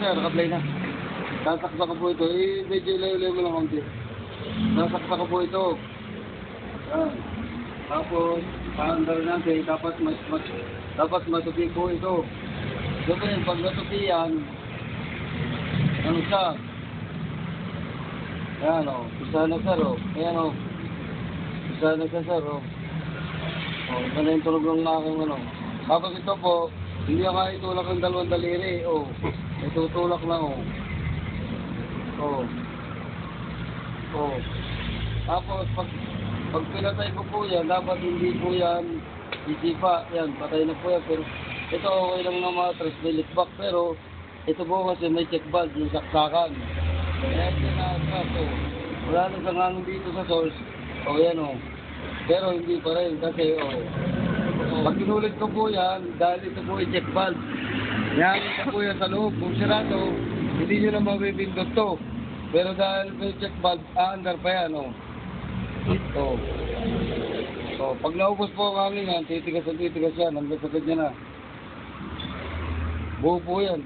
sir, naka-play na. Sasaksak ko po ito. Medyo ilayo-ilayo mo lang konti. Sasaksak ko po ito. Yan. Tapos, paandar natin. Dapat matupi po ito. Siyempre, pag natupi yan, ano siya? Ayan o. Isa na sir o. Ayan o. Isa na siya sir o. O, ito na yung tunog ng aking ano. Tapos ito po, hindi ka itulak ng dalawang daliri. O. Itutulak na o. O. O. Tapos, pag pinatay ko po yan, dapat hindi po yan isipa. Yan, patay na po yan. Pero ito okay lang na matras, may lickback. Pero ito po kasi may check valve, yung saksakan. Kaya ito na-atras o. Wala nang sangangin dito sa source. O yan o. Pero hindi pa rin kasi o. Pag kinulit ko po yan, dahil ito po yung check valve. Yan, ito po yan sa loob. Kung sirado, hindi nyo na mabibindot to. Pero dahil may check valve, aandar pa yan o. Ito. So, pag naubos po ang hangin yan, titigas yan, hanggang sagad niya na. Buo po yan.